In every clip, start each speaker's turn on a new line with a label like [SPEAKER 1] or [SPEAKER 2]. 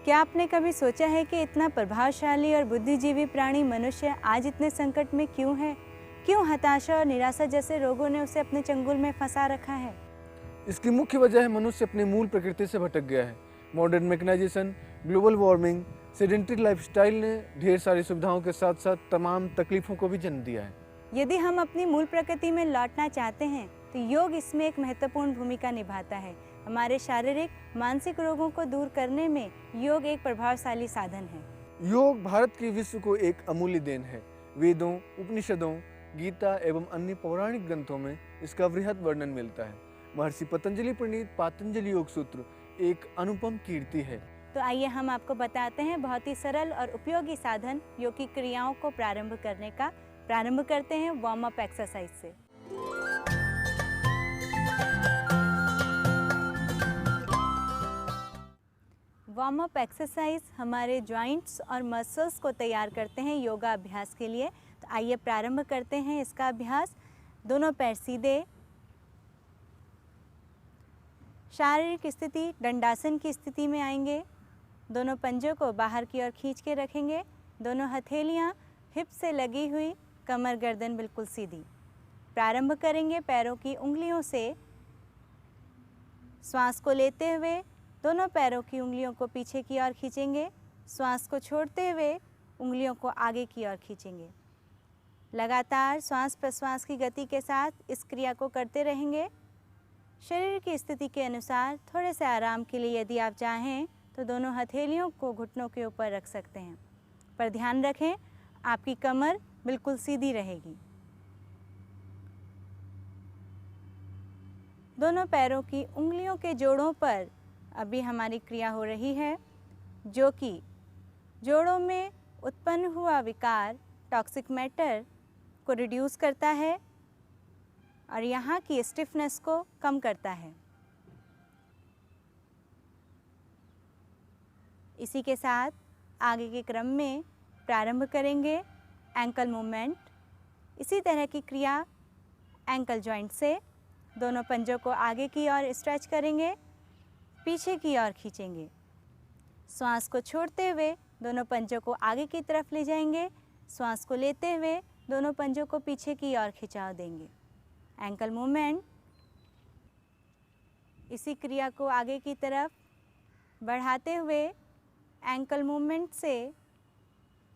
[SPEAKER 1] क्या आपने कभी सोचा है कि इतना प्रभावशाली और बुद्धिजीवी प्राणी मनुष्य आज इतने संकट में क्यों है? क्यों हताशा और निराशा जैसे रोगों ने उसे अपने चंगुल में फंसा रखा है?
[SPEAKER 2] इसकी मुख्य वजह है मनुष्य अपनी मूल प्रकृति से भटक गया है। Modern mechanisation, global warming, sedentary lifestyle ने ढेर सारी सुविधाओं के साथ साथ तमाम तकलीफों को भी जन्म दिया है।
[SPEAKER 1] यदि हम अपनी मूल प्रकृति में लौटना चाहते हैं तो योग इसमें एक महत्वपूर्ण भूमिका निभाता है। हमारे शारीरिक, मानसिक रोगों को दूर करने में योग एक प्रभावशाली साधन है।
[SPEAKER 2] योग भारत की विश्व को एक अमूल्य देन है। वेदों, उपनिषदों, गीता एवं अन्य पौराणिक ग्रंथों में इसका वृहद वर्णन मिलता है। महर्षि पतंजलि प्रणीत पातंजलि योग सूत्र एक अनुपम कीर्ति है।
[SPEAKER 1] तो आइए हम आपको बताते हैं बहुत ही सरल और उपयोगी साधन योग की क्रियाओं को प्रारंभ करने का। प्रारंभ करते हैं वार्म अप एक्सरसाइज से। वार्म अप एक्सरसाइज हमारे जॉइंट्स और मसल्स को तैयार करते हैं योगा अभ्यास के लिए। तो आइए प्रारंभ करते हैं इसका अभ्यास। दोनों पैर सीधे, शारीरिक स्थिति दंडासन की स्थिति में आएंगे। दोनों पंजों को बाहर की ओर खींच के रखेंगे। दोनों हथेलियां हिप से लगी हुई, कमर गर्दन बिल्कुल सीधी। प्रारंभ करेंगे पैरों की उंगलियों से। श्वास को लेते हुए दोनों पैरों की उंगलियों को पीछे की ओर खींचेंगे। श्वास को छोड़ते हुए उंगलियों को आगे की ओर खींचेंगे। लगातार श्वास प्रश्वास की गति के साथ इस क्रिया को करते रहेंगे। शरीर की स्थिति के अनुसार थोड़े से आराम के लिए यदि आप चाहें तो दोनों हथेलियों को घुटनों के ऊपर रख सकते हैं, पर ध्यान रखें आपकी कमर बिल्कुल सीधी रहेगी। दोनों पैरों की उंगलियों के जोड़ों पर अभी हमारी क्रिया हो रही है, जो कि जोड़ों में उत्पन्न हुआ विकार टॉक्सिक मैटर को रिड्यूस करता है और यहाँ की स्टिफनेस को कम करता है। इसी के साथ आगे के क्रम में प्रारंभ करेंगे एंकल मूवमेंट। इसी तरह की क्रिया एंकल जॉइंट से दोनों पंजों को आगे की ओर स्ट्रेच करेंगे, पीछे की ओर खींचेंगे। श्वास को छोड़ते हुए दोनों पंजों को आगे की तरफ ले जाएंगे। श्वास को लेते हुए दोनों पंजों को पीछे की ओर खिंचाव देंगे। Ankle movement. इसी क्रिया को आगे की तरफ बढ़ाते हुए एंकल मूवमेंट से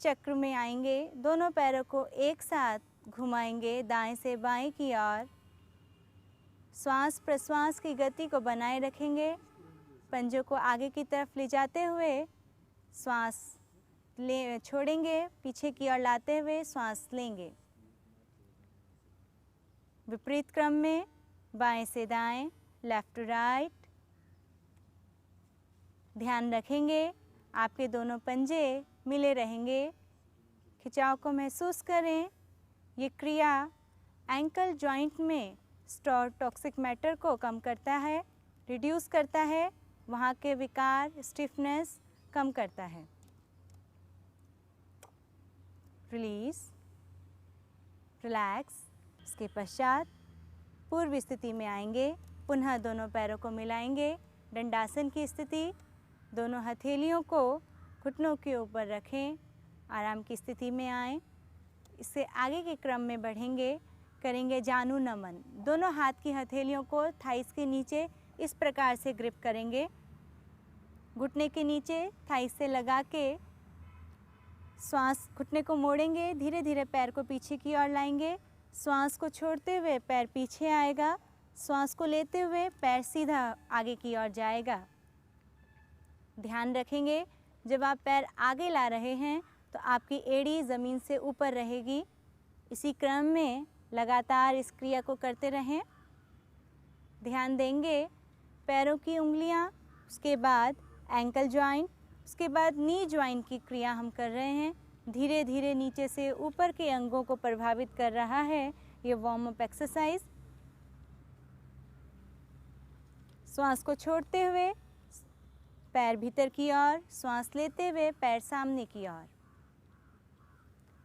[SPEAKER 1] चक्र में आएंगे। दोनों पैरों को एक साथ घुमाएंगे दाएं से बाएं की ओर। श्वास प्रश्वास की गति को बनाए रखेंगे। पंजों को आगे की तरफ ले जाते हुए श्वास छोड़ेंगे, पीछे की ओर लाते हुए श्वास लेंगे। विपरीत क्रम में बाएं से दाएं, लेफ्ट टू राइट। ध्यान रखेंगे आपके दोनों पंजे मिले रहेंगे। खिंचाव को महसूस करें। ये क्रिया एंकल जॉइंट में स्टोर टॉक्सिक मैटर को कम करता है, रिड्यूस करता है, वहाँ के विकार स्टिफनेस कम करता है। Release, relax. इसके पश्चात पूर्व स्थिति में आएंगे। पुनः दोनों पैरों को मिलाएंगे, दंडासन की स्थिति। दोनों हथेलियों को घुटनों के ऊपर रखें, आराम की स्थिति में आएं। इससे आगे के क्रम में बढ़ेंगे, करेंगे जानु नमन। दोनों हाथ की हथेलियों को थाइस के नीचे इस प्रकार से ग्रिप करेंगे, घुटने के नीचे थाइस से लगा के श्वास घुटने को मोड़ेंगे। धीरे धीरे पैर को पीछे की ओर लाएंगे। श्वास को छोड़ते हुए पैर पीछे आएगा। श्वास को लेते हुए पैर सीधा आगे की ओर जाएगा। ध्यान रखेंगे जब आप पैर आगे ला रहे हैं तो आपकी एड़ी ज़मीन से ऊपर रहेगी। इसी क्रम में लगातार इस क्रिया को करते रहें। ध्यान देंगे पैरों की उंगलियां, उसके बाद एंकल जॉइंट, उसके बाद नी जॉइंट की क्रिया हम कर रहे हैं। धीरे धीरे नीचे से ऊपर के अंगों को प्रभावित कर रहा है ये वार्म अप एक्सरसाइज। श्वास को छोड़ते हुए पैर भीतर की ओर, श्वास लेते हुए पैर सामने की ओर।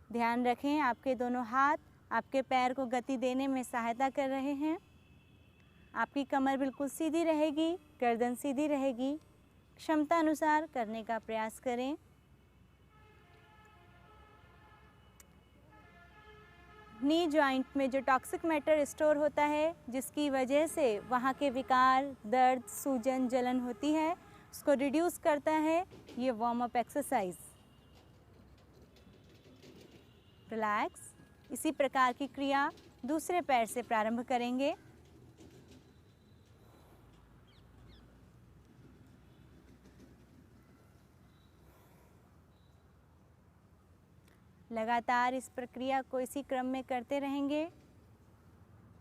[SPEAKER 1] ध्यान रखें आपके दोनों हाथ आपके पैर को गति देने में सहायता कर रहे हैं। आपकी कमर बिल्कुल सीधी रहेगी, गर्दन सीधी रहेगी, क्षमता अनुसार करने का प्रयास करें। नी जॉइंट में जो टॉक्सिक मैटर स्टोर होता है, जिसकी वजह से वहाँ के विकार, दर्द, सूजन, जलन होती है, उसको रिड्यूस करता है ये वार्म अप एक्सरसाइज। रिलैक्स। इसी प्रकार की क्रिया दूसरे पैर से प्रारंभ करेंगे। लगातार इस प्रक्रिया को इसी क्रम में करते रहेंगे।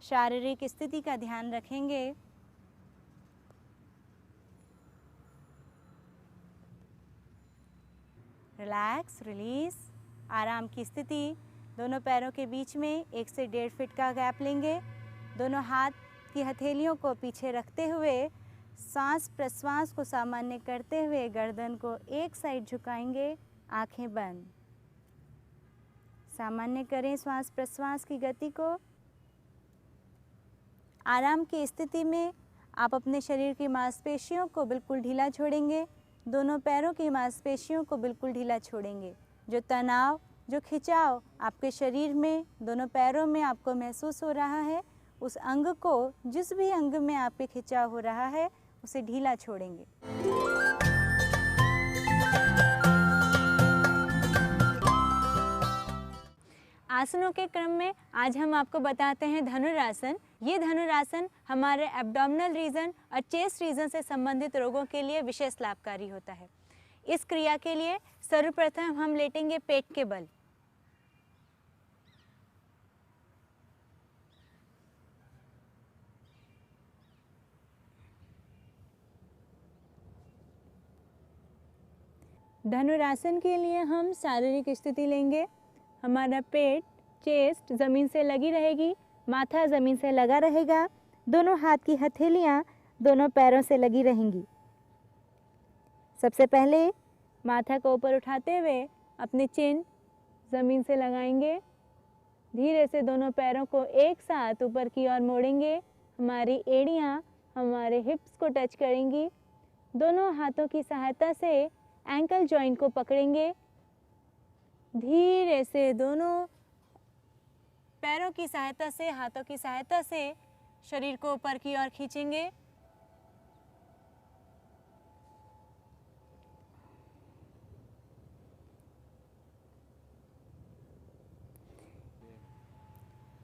[SPEAKER 1] शारीरिक स्थिति का ध्यान रखेंगे। Relax, release. आराम की स्थिति। दोनों पैरों के बीच में 1 से 1.5 फीट का गैप लेंगे। दोनों हाथ की हथेलियों को पीछे रखते हुए सांस प्रश्वास को सामान्य करते हुए गर्दन को एक साइड झुकाएंगे। आंखें बंद। सामान्य करें श्वास प्रश्वास की गति को। आराम की स्थिति में आप अपने शरीर की मांसपेशियों को बिल्कुल ढीला छोड़ेंगे। दोनों पैरों की मांसपेशियों को बिल्कुल ढीला छोड़ेंगे। जो तनाव, जो खिंचाव आपके शरीर में, दोनों पैरों में आपको महसूस हो रहा है, उस अंग को, जिस भी अंग में आपके खिंचाव हो रहा है, उसे ढीला छोड़ेंगे। आसनों के क्रम में आज हम आपको बताते हैं धनुरासन। ये धनुरासन हमारे एब्डोमिनल रीजन और चेस्ट रीजन से संबंधित रोगों के लिए विशेष लाभकारी होता है। इस क्रिया के लिए सर्वप्रथम हम लेटेंगे पेट के बल। धनुरासन के लिए हम शारीरिक स्थिति लेंगे। हमारा पेट, चेस्ट ज़मीन से लगी रहेगी, माथा ज़मीन से लगा रहेगा, दोनों हाथ की हथेलियाँ दोनों पैरों से लगी रहेंगी। सबसे पहले माथा को ऊपर उठाते हुए अपने चिन ज़मीन से लगाएंगे। धीरे से दोनों पैरों को एक साथ ऊपर की ओर मोड़ेंगे। हमारी एड़ियाँ हमारे हिप्स को टच करेंगी। दोनों हाथों की सहायता से एंकल जॉइंट को पकड़ेंगे। धीरे से दोनों पैरों की सहायता से, हाथों की सहायता से शरीर को ऊपर की ओर खींचेंगे।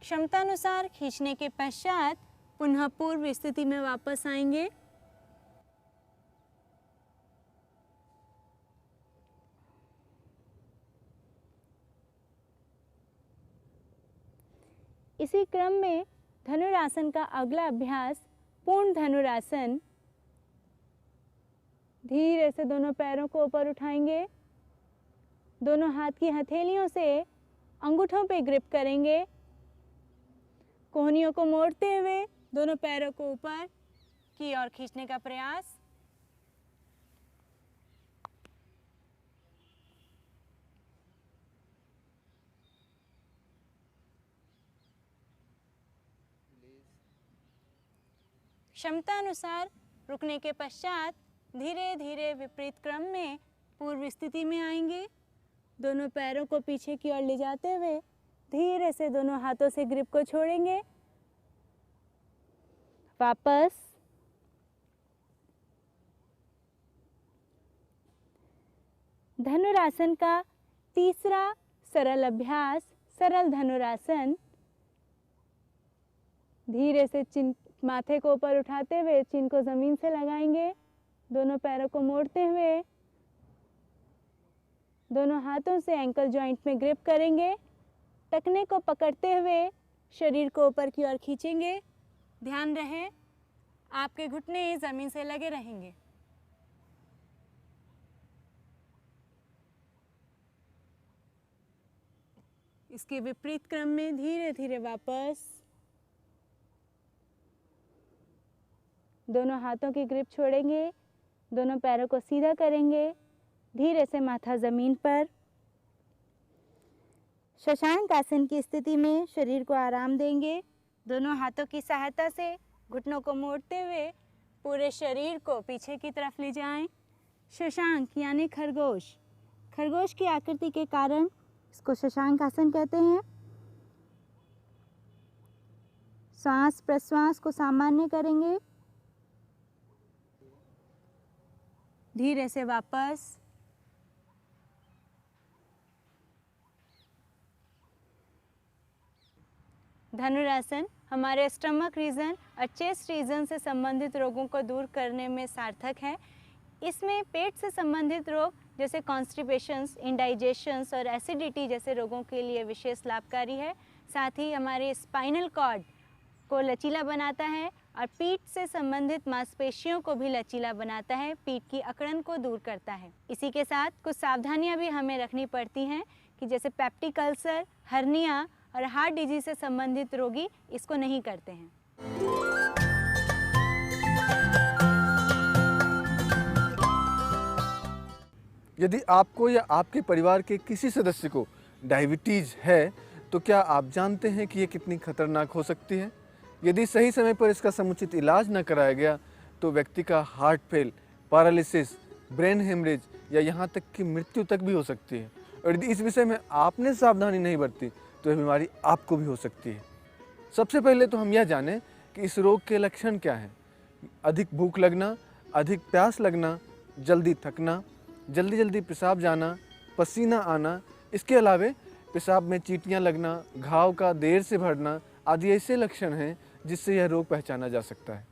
[SPEAKER 1] क्षमतानुसार खींचने के पश्चात पुनः पूर्व स्थिति में वापस आएंगे। इसी क्रम में धनुरासन का अगला अभ्यास पूर्ण धनुरासन। धीरे से दोनों पैरों को ऊपर उठाएंगे। दोनों हाथ की हथेलियों से अंगूठों पे ग्रिप करेंगे। कोहनियों को मोड़ते हुए दोनों पैरों को ऊपर की ओर खींचने का प्रयास। क्षमता अनुसार रुकने के पश्चात धीरे धीरे विपरीत क्रम में पूर्व स्थिति में आएंगे। दोनों पैरों को पीछे की ओर ले जाते हुए धीरे से दोनों हाथों से ग्रिप को छोड़ेंगे। वापस। धनुरासन का तीसरा सरल अभ्यास, सरल धनुरासन। धीरे से चिन माथे को ऊपर उठाते हुए चिन को जमीन से लगाएंगे। दोनों पैरों को मोड़ते हुए दोनों हाथों से एंकल जॉइंट में ग्रिप करेंगे। टखने को पकड़ते हुए शरीर को ऊपर की ओर खींचेंगे। ध्यान रहे आपके घुटने जमीन से लगे रहेंगे। इसके विपरीत क्रम में धीरे धीरे वापस। दोनों हाथों की ग्रिप छोड़ेंगे। दोनों पैरों को सीधा करेंगे। धीरे से माथा जमीन पर। शशांक आसन की स्थिति में शरीर को आराम देंगे। दोनों हाथों की सहायता से घुटनों को मोड़ते हुए पूरे शरीर को पीछे की तरफ ले जाएं। शशांक यानी खरगोश। खरगोश की आकृति के कारण इसको शशांक आसन कहते हैं। श्वास प्रश्वास को सामान्य करेंगे। धीरे से वापस। धनुरासन हमारे स्टमक रीजन और चेस्ट रीजन से संबंधित रोगों को दूर करने में सार्थक है। इसमें पेट से संबंधित रोग जैसे कॉन्स्टिपेशंस, इंडाइजेशंस और एसिडिटी जैसे रोगों के लिए विशेष लाभकारी है। साथ ही हमारे स्पाइनल कॉर्ड को लचीला बनाता है और पीठ से संबंधित मांसपेशियों को भी लचीला बनाता है, पीठ की अकड़न को दूर करता है। इसी के साथ कुछ सावधानियां भी हमें रखनी पड़ती हैं कि जैसे पेप्टिक अल्सर, हर्निया और हार्ट डिजीज से संबंधित रोगी इसको नहीं करते हैं।
[SPEAKER 2] यदि आपको या आपके परिवार के किसी सदस्य को डायबिटीज़ है तो क्या आप जानते हैं कि ये कितनी खतरनाक हो सकती है? यदि सही समय पर इसका समुचित इलाज न कराया गया तो व्यक्ति का heart fail, paralysis, brain haemorrhage या यहाँ तक कि मृत्यु तक भी हो सकती है। और यदि इस विषय में आपने सावधानी नहीं बरती तो यह बीमारी आपको भी हो सकती है। सबसे पहले तो हम यह जानें कि इस रोग के लक्षण क्या हैं। अधिक भूख लगना, अधिक प्यास लगना, जल्दी थकना, जल्दी पेशाब जाना, पसीना आना, इसके अलावे पेशाब में चींटियाँ लगना, घाव का देर से भरना आदि ऐसे लक्षण हैं जिससे यह रोग पहचाना जा सकता है।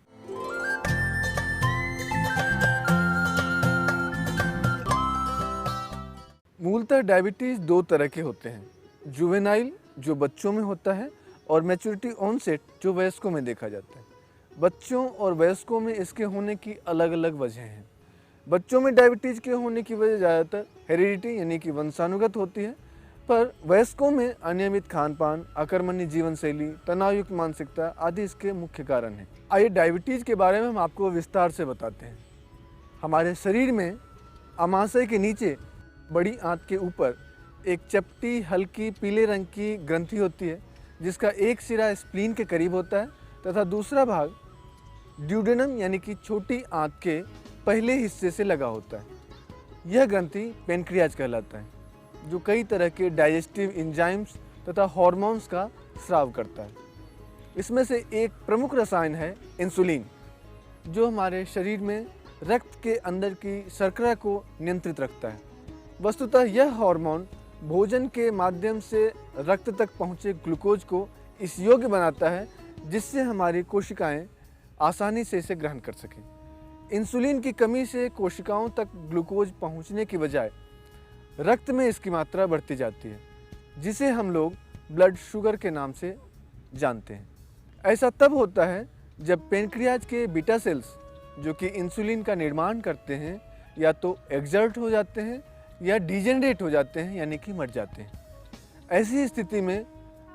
[SPEAKER 2] मूलतः डायबिटीज़ दो तरह के होते हैं, जुवेनाइल जो बच्चों में होता है और मैच्योरिटी ऑनसेट जो वयस्कों में देखा जाता है। बच्चों और वयस्कों में इसके होने की अलग अलग वजह हैं। बच्चों में डायबिटीज़ के होने की वजह ज़्यादातर हेरिडिटी यानी कि वंशानुगत होती है, पर वयस्कों में अनियमित खान पान, अकर्मण्य जीवन शैली, तनावयुक्त मानसिकता आदि इसके मुख्य कारण हैं। आइए डायबिटीज़ के बारे में हम आपको विस्तार से बताते हैं। हमारे शरीर में अमाशय के नीचे बड़ी आंत के ऊपर एक चपटी हल्की पीले रंग की ग्रंथि होती है जिसका एक सिरा स्प्लीन के करीब होता है तथा दूसरा भाग ड्यूडेनम यानी कि छोटी आंत के पहले हिस्से से लगा होता है। यह ग्रंथि पेनक्रियाज कहलाता है जो कई तरह के डाइजेस्टिव एंजाइम्स तथा हार्मोन्स का स्राव करता है। इसमें से एक प्रमुख रसायन है इंसुलिन जो हमारे शरीर में रक्त के अंदर की शर्करा को नियंत्रित रखता है। वस्तुतः यह हार्मोन भोजन के माध्यम से रक्त तक पहुँचे ग्लूकोज को इस योग्य बनाता है जिससे हमारी कोशिकाएं आसानी से इसे ग्रहण कर सकें। इंसुलिन की कमी से कोशिकाओं तक ग्लूकोज पहुंचने की बजाय रक्त में इसकी मात्रा बढ़ती जाती है जिसे हम लोग ब्लड शुगर के नाम से जानते हैं। ऐसा तब होता है जब पेनक्रियाज के बीटा सेल्स जो कि इंसुलिन का निर्माण करते हैं या तो एक्सर्ट हो जाते हैं या डिजेनरेट हो जाते हैं यानी कि मर जाते हैं। ऐसी स्थिति में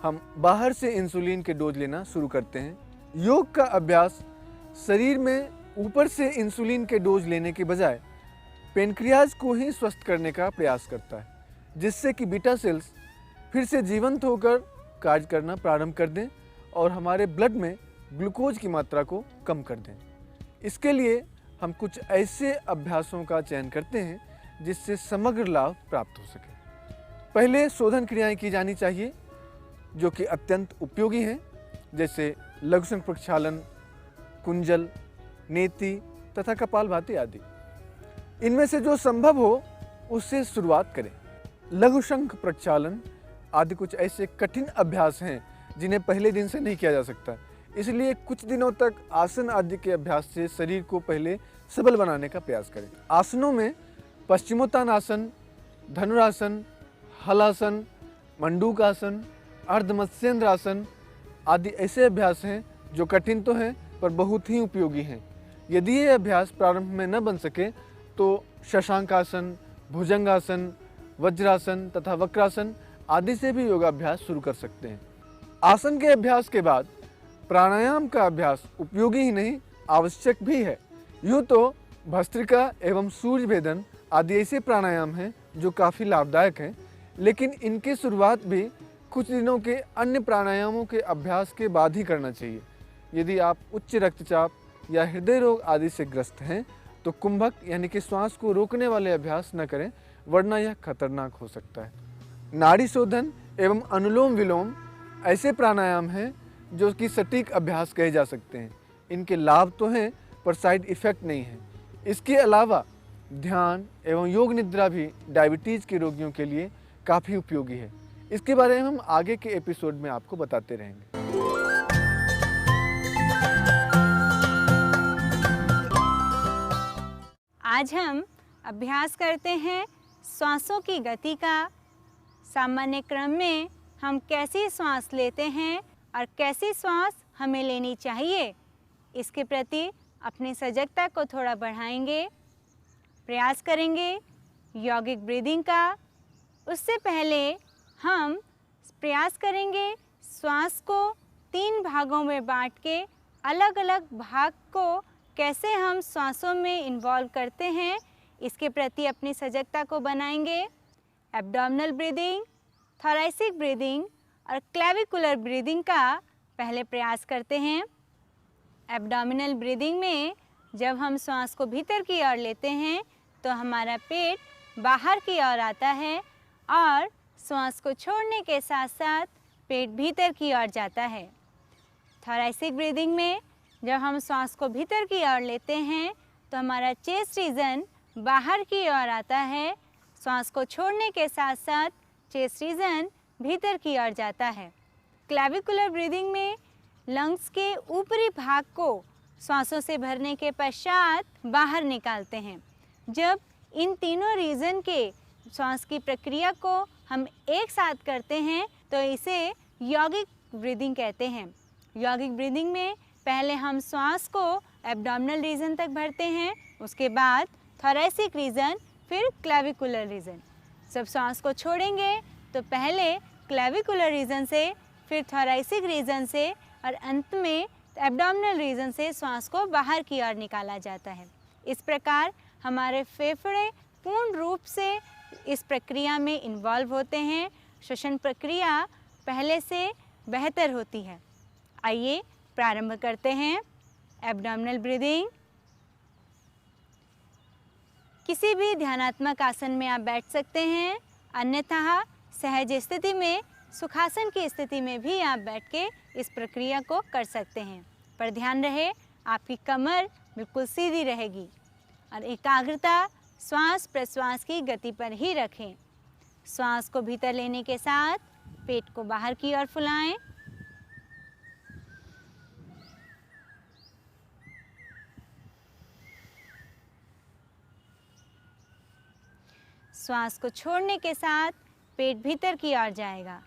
[SPEAKER 2] हम बाहर से इंसुलिन के डोज लेना शुरू करते हैं। योग का अभ्यास शरीर में ऊपर से इंसुलिन के डोज लेने के बजाय पेनक्रियाज को ही स्वस्थ करने का प्रयास करता है जिससे कि बीटा सेल्स फिर से जीवंत होकर कार्य करना प्रारंभ कर दें और हमारे ब्लड में ग्लूकोज की मात्रा को कम कर दें। इसके लिए हम कुछ ऐसे अभ्यासों का चयन करते हैं जिससे समग्र लाभ प्राप्त हो सके। पहले शोधन क्रियाएं की जानी चाहिए जो कि अत्यंत उपयोगी हैं, जैसे लघुशंख प्रक्षालन, कुंजल, नेति तथा कपालभाति आदि। इनमें से जो संभव हो उससे शुरुआत करें। लघुशंख प्रक्षालन आदि कुछ ऐसे कठिन अभ्यास हैं जिन्हें पहले दिन से नहीं किया जा सकता, इसलिए कुछ दिनों तक आसन आदि के अभ्यास से शरीर को पहले सबल बनाने का प्रयास करें। आसनों में पश्चिमोत्तानासन, धनुरासन, हलासन, मंडूकासन, अर्धमत्स्येंद्रासन आदि ऐसे अभ्यास हैं जो कठिन तो हैं पर बहुत ही उपयोगी हैं। यदि ये अभ्यास प्रारंभ में न बन सके तो शशांकासन, भुजंगासन, वज्रासन तथा वक्रासन आदि से भी योगाभ्यास शुरू कर सकते हैं। आसन के अभ्यास के बाद प्राणायाम का अभ्यास उपयोगी ही नहीं आवश्यक भी है। यूँ तो भस्त्रिका एवं सूर्य भेदन आदि ऐसे प्राणायाम हैं जो काफ़ी लाभदायक हैं, लेकिन इनकी शुरुआत भी कुछ दिनों के अन्य प्राणायामों के अभ्यास के बाद ही करना चाहिए। यदि आप उच्च रक्तचाप या हृदय रोग आदि से ग्रस्त हैं तो कुंभक यानी कि श्वास को रोकने वाले अभ्यास न करें, वरना यह खतरनाक हो सकता है। नाड़ी शोधन एवं अनुलोम विलोम ऐसे प्राणायाम हैं जो कि सटीक अभ्यास कहे जा सकते हैं। इनके लाभ तो हैं पर साइड इफ़ेक्ट नहीं है। इसके अलावा ध्यान एवं योग निद्रा भी डायबिटीज़ के रोगियों के लिए काफ़ी उपयोगी है। इसके बारे में हम आगे के एपिसोड में आपको बताते रहेंगे।
[SPEAKER 1] आज हम अभ्यास करते हैं श्वासों की गति का। सामान्य क्रम में हम कैसी श्वास लेते हैं और कैसी श्वास हमें लेनी चाहिए, इसके प्रति अपनी सजगता को थोड़ा बढ़ाएंगे। प्रयास करेंगे यौगिक ब्रीदिंग का। उससे पहले हम प्रयास करेंगे श्वास को 3 भागों में बांट के अलग अलग भाग को कैसे हम श्वासों में इन्वॉल्व करते हैं, इसके प्रति अपनी सजगता को बनाएंगे। एब्डोमिनल ब्रीदिंग, थोरैसिक ब्रीदिंग और क्लेविकुलर ब्रीदिंग का पहले प्रयास करते हैं। एब्डोमिनल ब्रीदिंग में जब हम श्वास को भीतर की ओर लेते हैं तो हमारा पेट बाहर की ओर आता है और श्वास को छोड़ने के साथ साथ पेट भीतर की ओर जाता है। थोरैसिक ब्रीदिंग में जब हम श्वास को भीतर की ओर लेते हैं तो हमारा चेस्ट रीजन बाहर की ओर आता है, श्वास को छोड़ने के साथ साथ चेस्ट रीजन भीतर की ओर जाता है। क्लेविकुलर ब्रीदिंग में लंग्स के ऊपरी भाग को श्वासों से भरने के पश्चात बाहर निकालते हैं। जब इन तीनों रीजन के श्वास की प्रक्रिया को हम एक साथ करते हैं तो इसे यौगिक ब्रीदिंग कहते हैं। यौगिक ब्रीदिंग में पहले हम श्वास को एब्डोमिनल रीजन तक भरते हैं, उसके बाद थोरैसिक रीजन, फिर क्लेविकुलर रीजन। जब श्वास को छोड़ेंगे तो पहले क्लेविकुलर रीजन से, फिर थोरैसिक रीजन से और अंत में एब्डोमिनल रीजन से श्वास को बाहर की ओर निकाला जाता है। इस प्रकार हमारे फेफड़े पूर्ण रूप से इस प्रक्रिया में इन्वॉल्व होते हैं। श्वसन प्रक्रिया पहले से बेहतर होती है। आइए प्रारंभ करते हैं। Abdominal breathing. किसी भी ध्यानात्मक आसन में आप बैठ सकते हैं, अन्यथा सहज स्थिति में सुखासन की स्थिति में भी आप बैठ के इस प्रक्रिया को कर सकते हैं। पर ध्यान रहे आपकी कमर बिल्कुल सीधी रहेगी और एकाग्रता श्वास प्रश्वास की गति पर ही रखें। श्वास को भीतर लेने के साथ पेट को बाहर की ओर फुलाएं। श्वास को छोड़ने के साथ पेट भीतर की ओर जाएगा।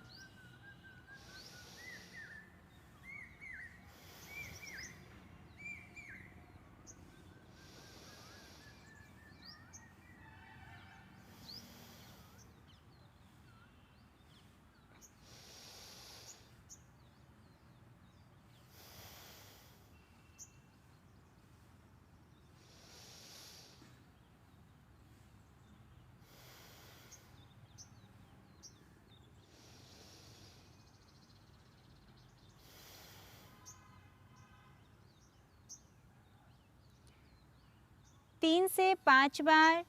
[SPEAKER 1] तीन से 5 बार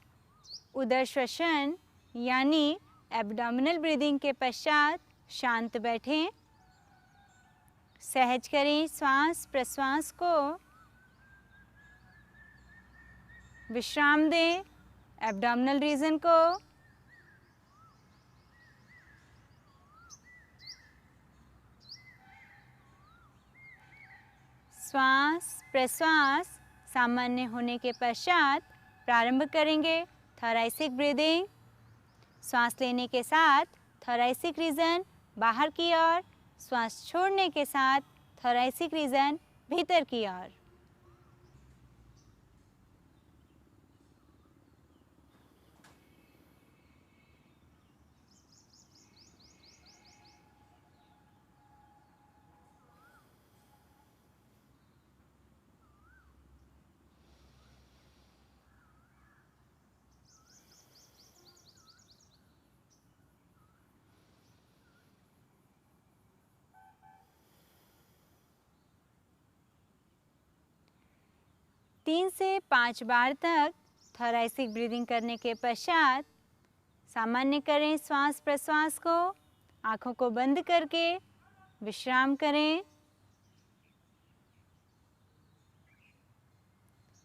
[SPEAKER 1] उदर श्वसन यानी एब्डोमिनल ब्रीदिंग के पश्चात शांत बैठें। सहज करें श्वास प्रश्वास को, विश्राम दें एब्डोमिनल रीजन को। श्वास प्रश्वास सामान्य होने के पश्चात प्रारंभ करेंगे थोरैसिक ब्रीदिंग। श्वास लेने के साथ थोरैसिक रीजन बाहर की ओर, श्वास छोड़ने के साथ थोरैसिक रीजन भीतर की ओर। 3 से 5 बार तक थोरैसिक ब्रीदिंग करने के पश्चात सामान्य करें श्वास प्रश्वास को। आँखों को बंद करके विश्राम करें।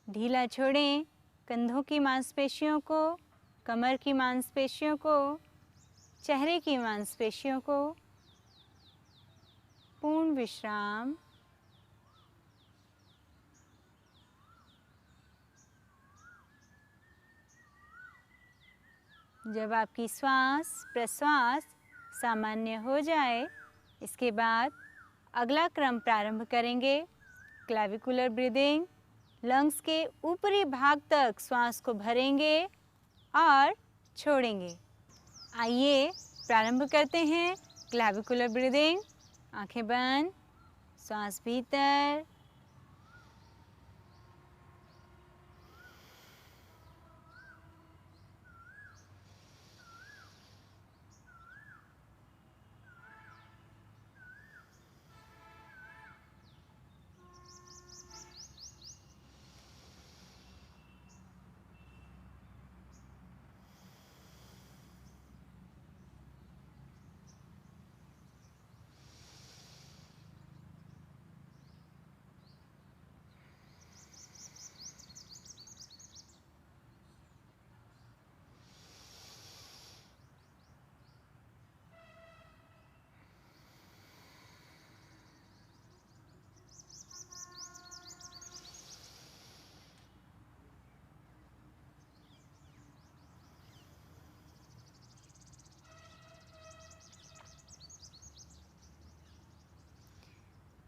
[SPEAKER 1] ढीला छोड़ें कंधों की मांसपेशियों को, कमर की मांसपेशियों को, चेहरे की मांसपेशियों को। पूर्ण विश्राम। जब आपकी श्वास प्रश्वास सामान्य हो जाए, इसके बाद अगला क्रम प्रारंभ करेंगे। Clavicular breathing. लंग्स के ऊपरी भाग तक श्वास को भरेंगे और छोड़ेंगे। आइए प्रारंभ करते हैं क्लेविकुलर ब्रीदिंग। आंखें बंद, श्वास भीतर,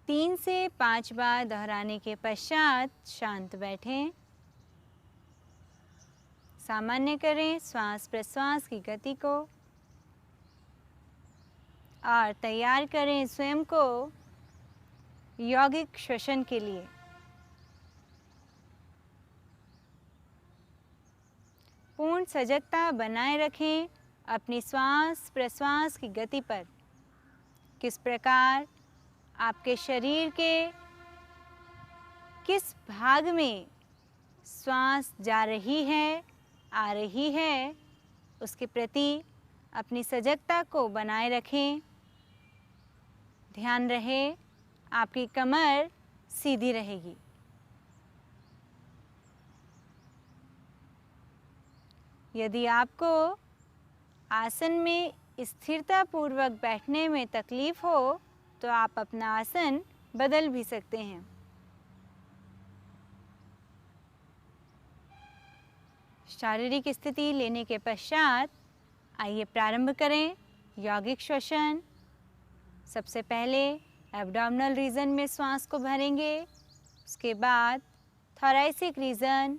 [SPEAKER 1] तीन से 5 बार दोहराने के पश्चात शांत बैठें। सामान्य करें श्वास प्रश्वास की गति को और तैयार करें स्वयं को यौगिक श्वसन के लिए। पूर्ण सजगता बनाए रखें अपनी श्वास प्रश्वास की गति पर। किस प्रकार आपके शरीर के किस भाग में श्वास जा रही है, आ रही है, उसके प्रति अपनी सजगता को बनाए रखें। ध्यान रहे आपकी कमर सीधी रहेगी। यदि आपको आसन में स्थिरता पूर्वक बैठने में तकलीफ हो तो आप अपना आसन बदल भी सकते हैं। शारीरिक स्थिति लेने के पश्चात आइए प्रारंभ करें यौगिक श्वसन। सबसे पहले एब्डोमिनल रीजन में श्वास को भरेंगे, उसके बाद थोरैसिक रीजन,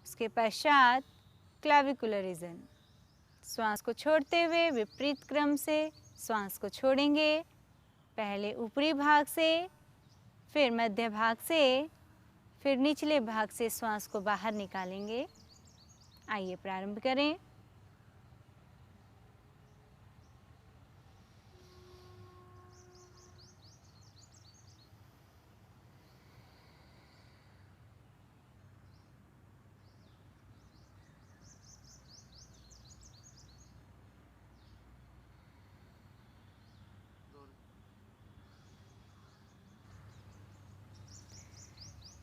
[SPEAKER 1] उसके पश्चात क्लेविकुलर रीजन। श्वास को छोड़ते हुए विपरीत क्रम से श्वास को छोड़ेंगे। पहले ऊपरी भाग से, फिर मध्य भाग से, फिर निचले भाग से श्वास को बाहर निकालेंगे। आइए प्रारंभ करें।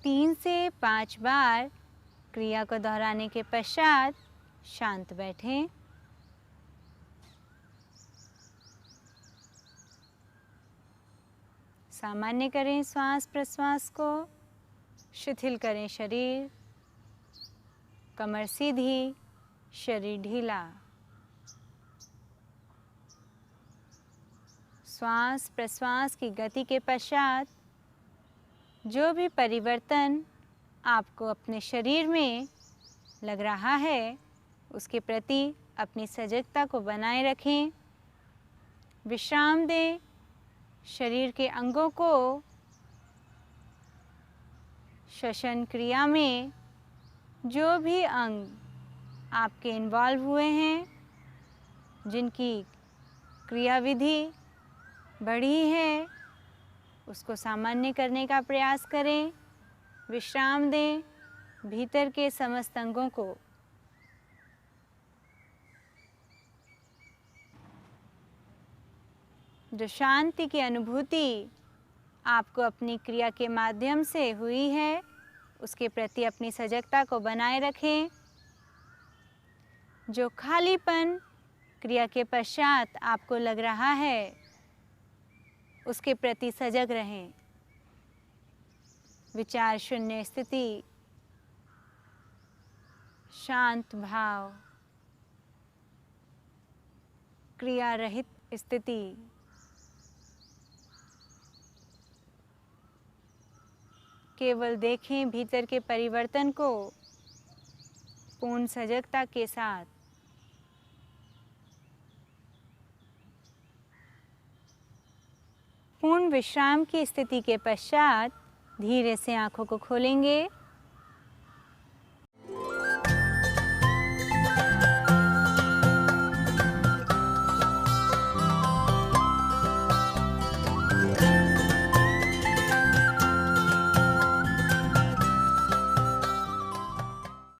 [SPEAKER 1] तीन से 5 बार क्रिया को दोहराने के पश्चात शांत बैठें। सामान्य करें श्वास प्रश्वास को, शिथिल करें शरीर, कमर सीधी, शरीर ढीला। श्वास प्रश्वास की गति के पश्चात जो भी परिवर्तन आपको अपने शरीर में लग रहा है, उसके प्रति अपनी सजगता को बनाए रखें। विश्राम दें। शरीर के अंगों को श्वसन क्रिया में जो भी अंग आपके इन्वॉल्व हुए हैं, जिनकी क्रियाविधि बढ़ी है, उसको सामान्य करने का प्रयास करें। विश्राम दें। भीतर के समस्त अंगों को जो शांति की अनुभूति आपको अपनी क्रिया के माध्यम से हुई है, उसके प्रति अपनी सजगता को बनाए रखें। जो खालीपन क्रिया के पश्चात आपको लग रहा है, उसके प्रति सजग रहें। विचार शून्य स्थिति, शांत भाव, क्रिया रहित स्थिति। केवल देखें भीतर के परिवर्तन को पूर्ण सजगता के साथ। पूर्ण विश्राम की स्थिति के पश्चात धीरे से आंखों को खोलेंगे।